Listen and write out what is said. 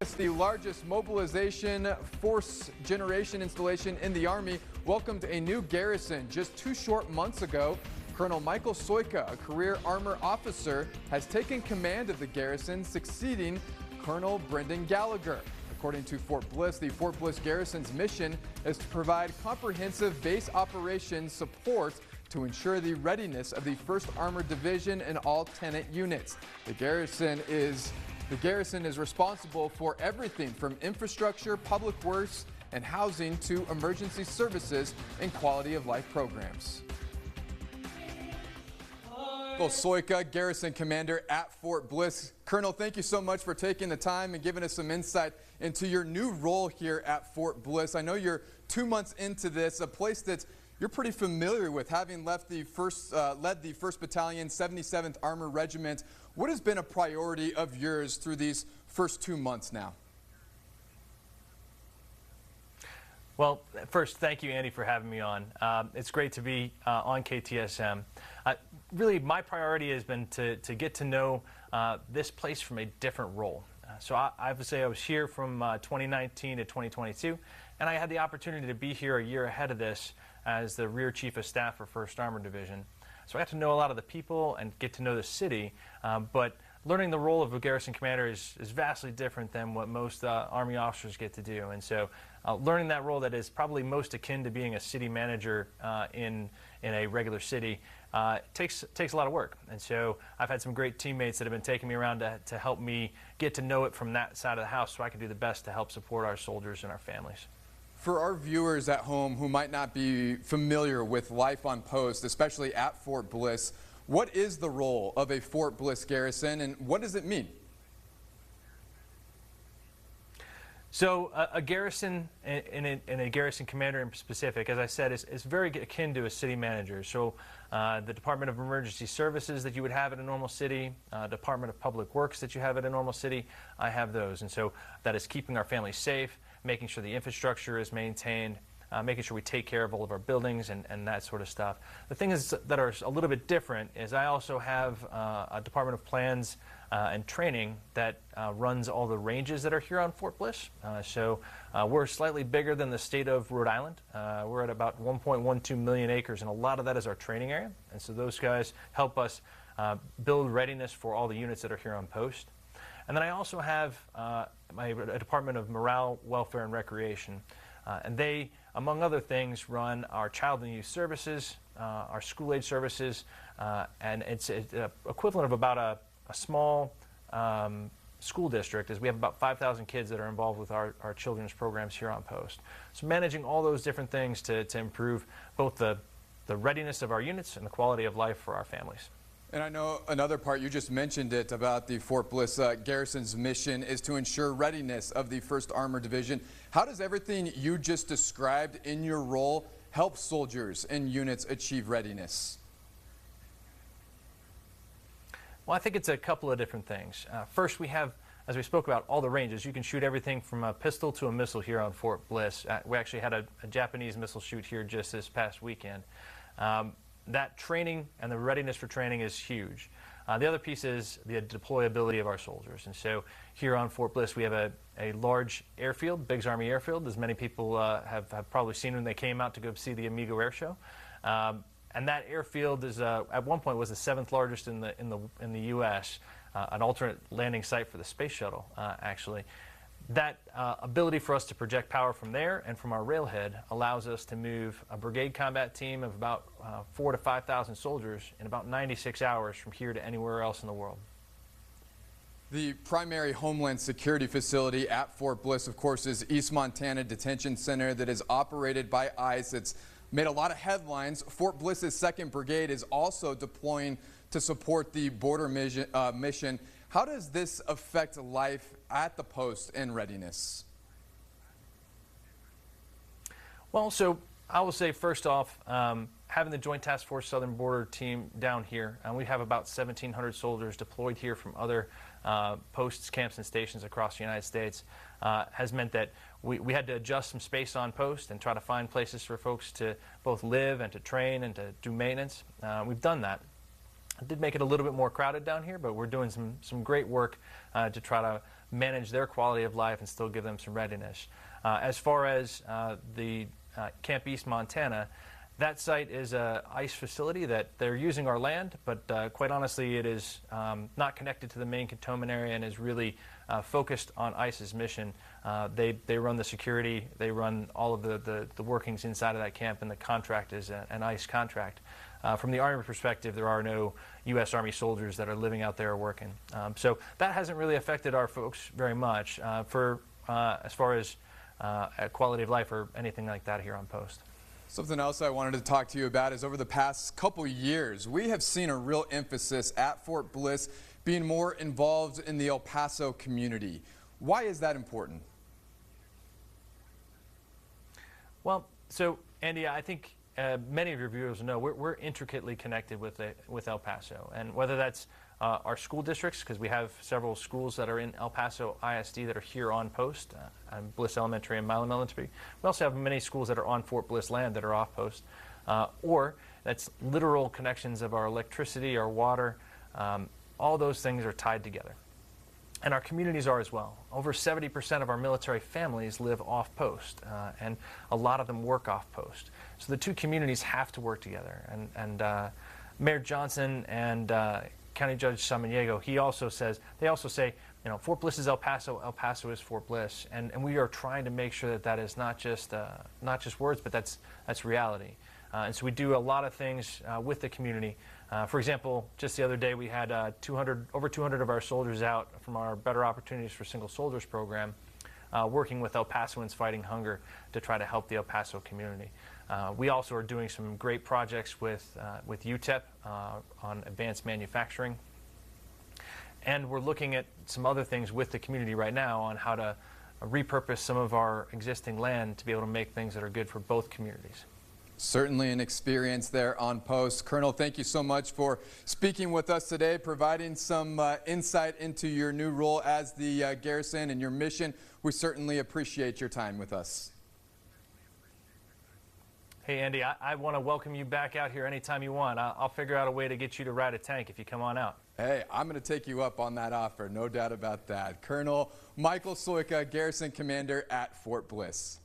It's the largest mobilization force generation installation in the Army welcomed a new garrison. Just 2 short months ago, Colonel Michael Soyka, a career armor officer, has taken command of the garrison, succeeding Colonel Brendan Gallagher. According to Fort Bliss, the Fort Bliss Garrison's mission is to provide comprehensive base operations support to ensure the readiness of the 1st Armored Division and all tenant units. The garrison is responsible for everything from infrastructure, public works, and housing to emergency services and quality of life programs. Well, Soyka, Garrison Commander at Fort Bliss. Colonel, thank you so much for taking the time and giving us some insight into your new role here at Fort Bliss. I know you're 2 months into this, a place that you're pretty familiar with, having led the 1st Battalion, 77th Armored Regiment. What has been a priority of yours through these first 2 months now? Well, first, thank you, Andy, for having me on. It's great to be on KTSM. Really, my priority has been to get to know this place from a different role. So I have to say I was here from 2019 to 2022, and I had the opportunity to be here a year ahead of this as the Rear Chief of Staff for 1st Armored Division. So I got to know a lot of the people and get to know the city, but learning the role of a garrison commander is vastly different than what most Army officers get to do. And so learning that role that is probably most akin to being a city manager in a regular city takes a lot of work. And so I've had some great teammates that have been taking me around to help me get to know it from that side of the house so I can do the best to help support our soldiers and our families. For our viewers at home who might not be familiar with life on post, especially at Fort Bliss, what is the role of a Fort Bliss garrison and what does it mean? So a garrison and a garrison commander in specific, as I said, is very akin to a city manager. So the Department of Emergency Services that you would have at a normal city, Department of Public Works that you have at a normal city, I have those. And so that is keeping our families safe, making sure the infrastructure is maintained, making sure we take care of all of our buildings and that sort of stuff. The things that are a little bit different is I also have a Department of Plans and Training that runs all the ranges that are here on Fort Bliss. So we're slightly bigger than the state of Rhode Island. We're at about 1.12 million acres, and a lot of that is our training area. And so those guys help us build readiness for all the units that are here on post. And then I also have a Department of Morale, Welfare, and Recreation. And they, among other things, run our child and youth services, our school-age services, and it's equivalent of about a small school district, as we have about 5,000 kids that are involved with our children's programs here on post. So managing all those different things to improve both the readiness of our units and the quality of life for our families. And I know another part, you just mentioned it, about the Fort Bliss Garrison's mission is to ensure readiness of the 1st Armored Division. How does everything you just described in your role help soldiers and units achieve readiness? Well, I think it's a couple of different things. First, we have, as we spoke about, all the ranges. You can shoot everything from a pistol to a missile here on Fort Bliss. We actually had a Japanese missile shoot here just this past weekend. That training and the readiness for training is huge. The other piece is the deployability of our soldiers. And so here on Fort Bliss, we have a large airfield, Biggs Army Airfield, as many people have probably seen when they came out to go see the Amigo Air Show. And that airfield is, at one point, was the 7th largest in the U.S., an alternate landing site for the space shuttle, actually. That ability for us to project power from there and from our railhead allows us to move a brigade combat team of about 4,000 to 5,000 soldiers in about 96 hours from here to anywhere else in the world. The primary Homeland Security facility at Fort Bliss, of course, is East Montana Detention Center that is operated by ICE. It's made a lot of headlines. Fort Bliss's 2nd Brigade is also deploying to support the border mission. How does this affect life at the post and readiness? Well, so I will say first off, having the Joint Task Force Southern Border team down here, and we have about 1,700 soldiers deployed here from other posts, camps, and stations across the United States, has meant that we had to adjust some space on post and try to find places for folks to both live and to train and to do maintenance. We've done that. It did make it a little bit more crowded down here, but we're doing some great work to try to manage their quality of life and still give them some readiness. As far as the Camp East, Montana, that site is an ICE facility that they're using our land, but quite honestly, it is not connected to the main cantonment area and is really focused on ICE's mission. They run the security, they run all of the workings inside of that camp, and the contract is an ICE contract. From the Army perspective, there are no U.S. Army soldiers that are living out there working. So that hasn't really affected our folks very much as far as quality of life or anything like that here on post. Something else I wanted to talk to you about is over the past couple years, we have seen a real emphasis at Fort Bliss being more involved in the El Paso community. Why is that important? Well, so Andy, I think many of your viewers know we're intricately connected with El Paso, and whether that's our school districts, because we have several schools that are in El Paso ISD that are here on post, Bliss Elementary and Milam Elementary. We also have many schools that are on Fort Bliss land that are off post, or that's literal connections of our electricity, our water. All those things are tied together. And our communities are as well. Over 70% of our military families live off post, and a lot of them work off post. So the two communities have to work together. And Mayor Johnson and County Judge Samaniego, they also say, you know, Fort Bliss is El Paso is Fort Bliss, and we are trying to make sure that that is not just words, but that's reality. And so we do a lot of things with the community. For example, just the other day we had over 200 of our soldiers out from our Better Opportunities for Single Soldiers program, working with El Pasoans fighting hunger to try to help the El Paso community. We also are doing some great projects with UTEP on advanced manufacturing. And we're looking at some other things with the community right now on how to repurpose some of our existing land to be able to make things that are good for both communities. Certainly an experience there on post. Colonel, thank you so much for speaking with us today, providing some insight into your new role as the garrison and your mission. We certainly appreciate your time with us. Hey, Andy, I want to welcome you back out here anytime you want. I'll figure out a way to get you to ride a tank if you come on out. Hey, I'm going to take you up on that offer, no doubt about that. Colonel Michael Soyka, Garrison Commander at Fort Bliss.